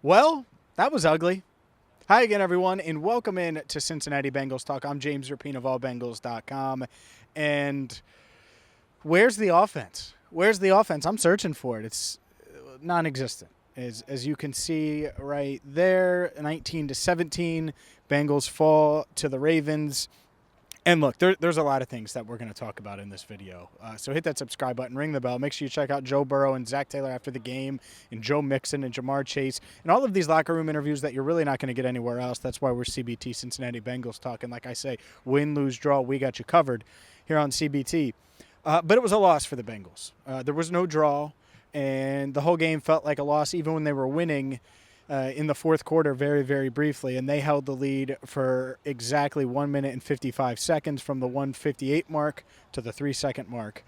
Well, that was ugly. Hi again, everyone, and welcome in to Cincinnati Bengals Talk. I'm James Rapien of allbengals.com. And where's the offense? Where's the offense? I'm searching for it. It's non-existent. As you can see right there, 19-17, Bengals fall to the Ravens. And look, there's a lot of things that we're going to talk about in this video. So hit that subscribe button, ring the bell. Make sure you check out Joe Burrow and Zac Taylor after the game, and Joe Mixon and Jamar Chase, and all of these locker room interviews that you're really not going to get anywhere else. That's why we're CBT, Cincinnati Bengals Talk. And like I say, win, lose, draw, we got you covered here on CBT. But it was a loss for the Bengals. There was no draw, and the whole game felt like a loss even when they were winning in the fourth quarter very, very briefly, and they held the lead for exactly 1 minute and 55 seconds from the 1:58 mark to the 3-second mark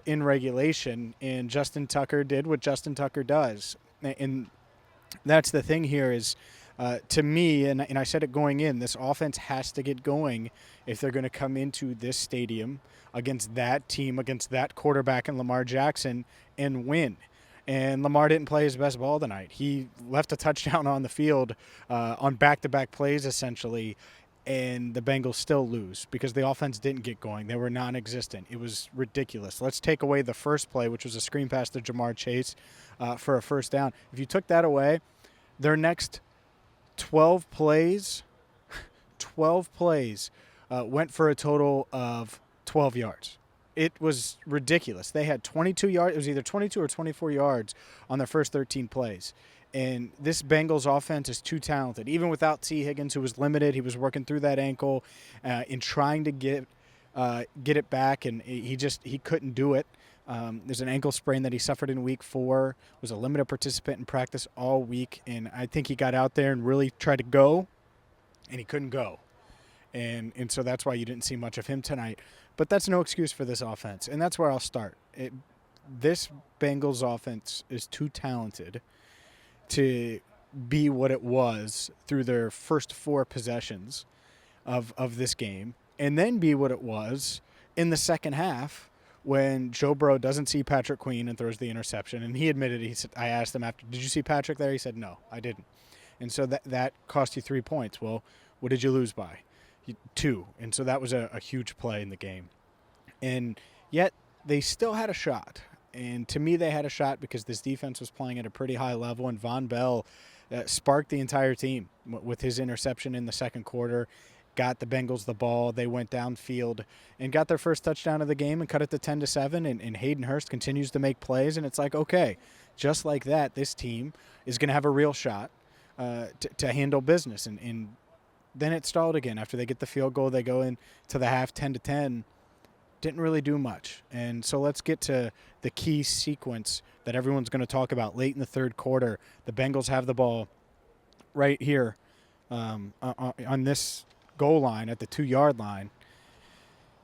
in regulation, and Justin Tucker did what Justin Tucker does. And that's the thing here is, to me, and I said it going in, this offense has to get going if they're going to come into this stadium against that team, against that quarterback and Lamar Jackson, and win. And Lamar didn't play his best ball tonight. He left a touchdown on the field on back-to-back plays, essentially, and the Bengals still lose because the offense didn't get going. They were non-existent. It was ridiculous. Let's take away the first play, which was a screen pass to Jamar Chase for a first down. If you took that away, their next 12 plays went for a total of 12 yards. It was ridiculous. They had 22 yards. It was either 22 or 24 yards on their first 13 plays. And this Bengals offense is too talented. Even without T. Higgins, who was limited, he was working through that ankle in trying to get it back, and he couldn't do it. There's an ankle sprain that he suffered in week 4. Was a limited participant in practice all week, and I think he got out there and really tried to go, and he couldn't go. And so that's why you didn't see much of him tonight. But that's no excuse for this offense, and that's where I'll start. This Bengals offense is too talented to be what it was through their first 4 possessions of this game, and then be what it was in the second half when Joe Burrow doesn't see Patrick Queen and throws the interception. And he admitted, I asked him after, did you see Patrick there? He said, no, I didn't. And so that cost you 3 points. Well, what did you lose by? 2. And so that was a huge play in the game. And yet they still had a shot. And to me, they had a shot because this defense was playing at a pretty high level, and Von Bell sparked the entire team with his interception in the second quarter, got the Bengals the ball. They went downfield and got their first touchdown of the game and cut it to 10-7, and Hayden Hurst continues to make plays, and it's like, okay, just like that, this team is going to have a real shot to handle business. And then it stalled again. After they get the field goal, they go into the half 10-10. Didn't really do much. And so let's get to the key sequence that everyone's going to talk about late in the third quarter. The Bengals have the ball right here on this goal line at the 2-yard line,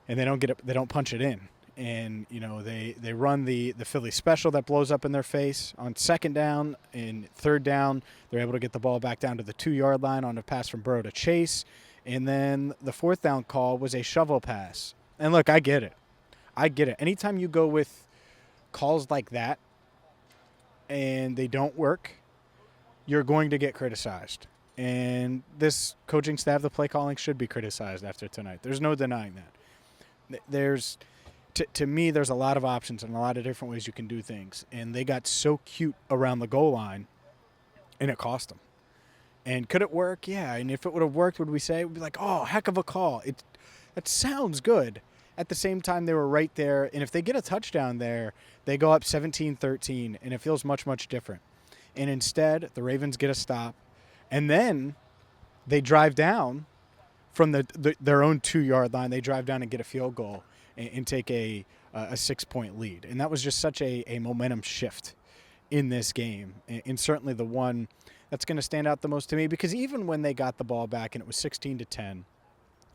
and they don't get it. They don't punch it in. And, they run the Philly special that blows up in their face on second down. And third down, they're able to get the ball back down to the 2-yard line on a pass from Burrow to Chase. And then the fourth down call was a shovel pass. And look, I get it. Anytime you go with calls like that and they don't work, you're going to get criticized. And this coaching staff, the play calling, should be criticized after tonight. There's no denying that. To me, there's a lot of options and a lot of different ways you can do things. And they got so cute around the goal line, and it cost them. And could it work? Yeah. And if it would have worked, would we say? It would be like, oh, heck of a call. It sounds good. At the same time, they were right there. And if they get a touchdown there, they go up 17-13, and it feels much, much different. And instead, the Ravens get a stop. And then they drive down from their own 2-yard line. They drive down and get a field goal and take a 6-point lead. And that was just such a momentum shift in this game. And certainly the one that's going to stand out the most to me, because even when they got the ball back and it was 16-10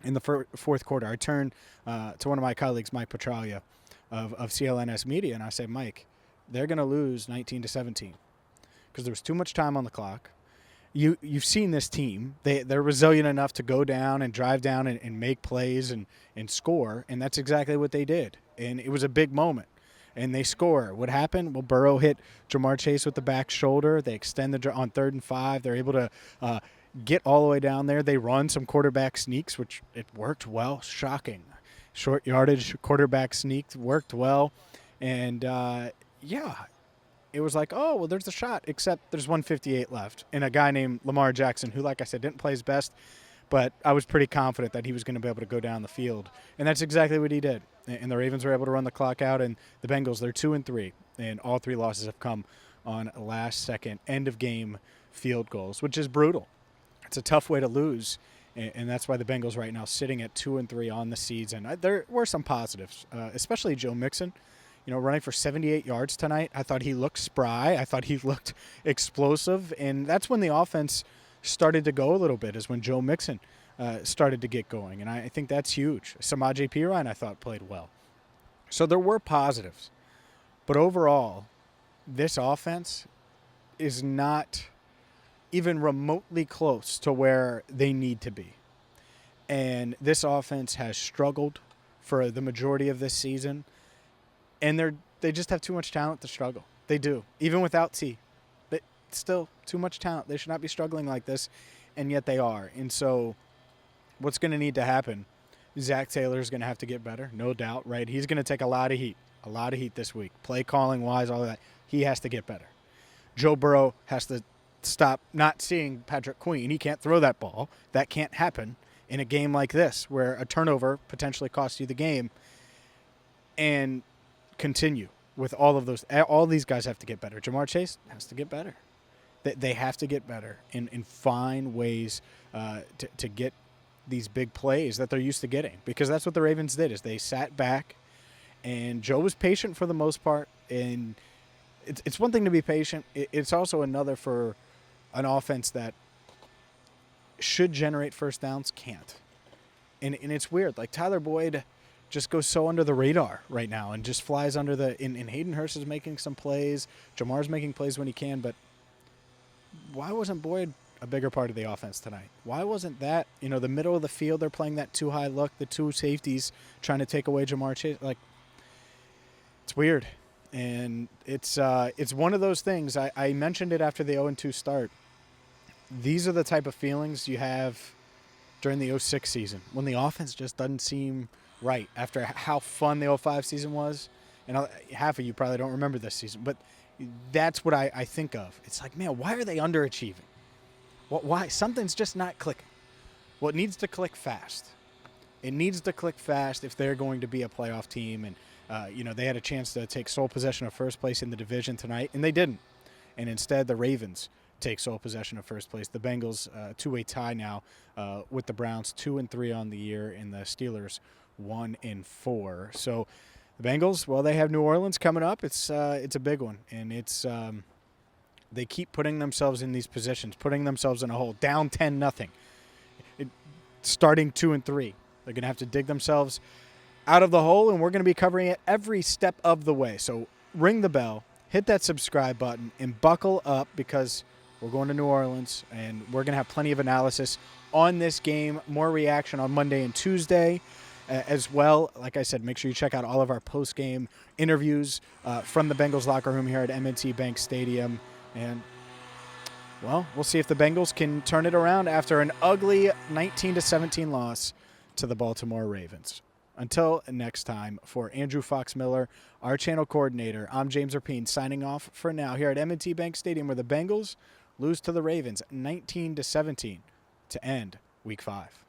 in the fourth quarter, I turned to one of my colleagues, Mike Petralia of CLNS Media, and I said, Mike, they're going to lose 19-17 because there was too much time on the clock. You've seen this team. They're resilient enough to go down and drive down and make plays and score, and that's exactly what they did. And it was a big moment. and they score. What happened? Well, Burrow hit Jamar Chase with the back shoulder. They extend on 3rd and 5. They're able to get all the way down there. They run some quarterback sneaks, which it worked well. Shocking. Short yardage quarterback sneak worked well. And, it was like, oh, well, there's a shot, except there's 158 left. And a guy named Lamar Jackson, who, like I said, didn't play his best, but I was pretty confident that he was going to be able to go down the field. And that's exactly what he did. And the Ravens were able to run the clock out, and the Bengals, they're 2-3. And all 3 losses have come on last-second, end-of-game field goals, which is brutal. It's a tough way to lose, and that's why the Bengals right now sitting at 2-3 on the season. There were some positives, especially Joe Mixon. Running for 78 yards tonight. I thought he looked spry. I thought he looked explosive. And that's when the offense started to go a little bit, is when Joe Mixon started to get going. And I think that's huge. Samaje Perine, I thought, played well. So there were positives. But overall, this offense is not even remotely close to where they need to be. And this offense has struggled for the majority of this season. And they just have too much talent to struggle. They do. Even without T. But still, too much talent. They should not be struggling like this, and yet they are. And so what's going to need to happen, Zac Taylor is going to have to get better, no doubt, right? He's going to take a lot of heat this week. Play calling wise, all of that. He has to get better. Joe Burrow has to stop not seeing Patrick Queen. He can't throw that ball. That can't happen in a game like this where a turnover potentially costs you the game. And continue with all of those. All these guys have to get better. Jamar Chase has to get better. They have to get better and find ways to get these big plays that they're used to getting, because that's what the Ravens did, is they sat back, and Joe was patient for the most part. And it's one thing to be patient. It's also another for an offense that should generate first downs, can't. And it's weird. Like Tyler Boyd just goes so under the radar right now and just flies under the – and Hayden Hurst is making some plays. Jamar's making plays when he can, but why wasn't Boyd a bigger part of the offense tonight? Why wasn't that – the middle of the field, they're playing that too high look, the 2 safeties trying to take away Jamar Chase. Like, it's weird. And it's one of those things. I mentioned it after the 0-2 start. These are the type of feelings you have during the 06 season when the offense just doesn't seem – right after how fun the 05 season was. And half of you probably don't remember this season, but that's what I think of. It's like, man, why are they underachieving? Why? Something's just not clicking. Well, it needs to click fast. It needs to click fast if they're going to be a playoff team. And, they had a chance to take sole possession of first place in the division tonight, and they didn't. And instead, the Ravens take sole possession of first place. The Bengals to a tie now with the Browns, 2-3 on the year, and the Steelers 1-4. So the Bengals, well, they have New Orleans coming up. It's a big one, and it's they keep putting themselves in these positions, putting themselves in a hole, down 10-0, starting 2-3. They're going to have to dig themselves out of the hole, and we're going to be covering it every step of the way. So ring the bell, hit that subscribe button, and buckle up, because we're going to New Orleans, and we're going to have plenty of analysis on this game, more reaction on Monday and Tuesday. As well, like I said, make sure you check out all of our post-game interviews from the Bengals locker room here at M&T Bank Stadium. And, well, we'll see if the Bengals can turn it around after an ugly 19-17 loss to the Baltimore Ravens. Until next time, for Andrew Fox Miller, our channel coordinator, I'm James Rapien, signing off for now here at M&T Bank Stadium, where the Bengals lose to the Ravens 19-17 to end Week 5.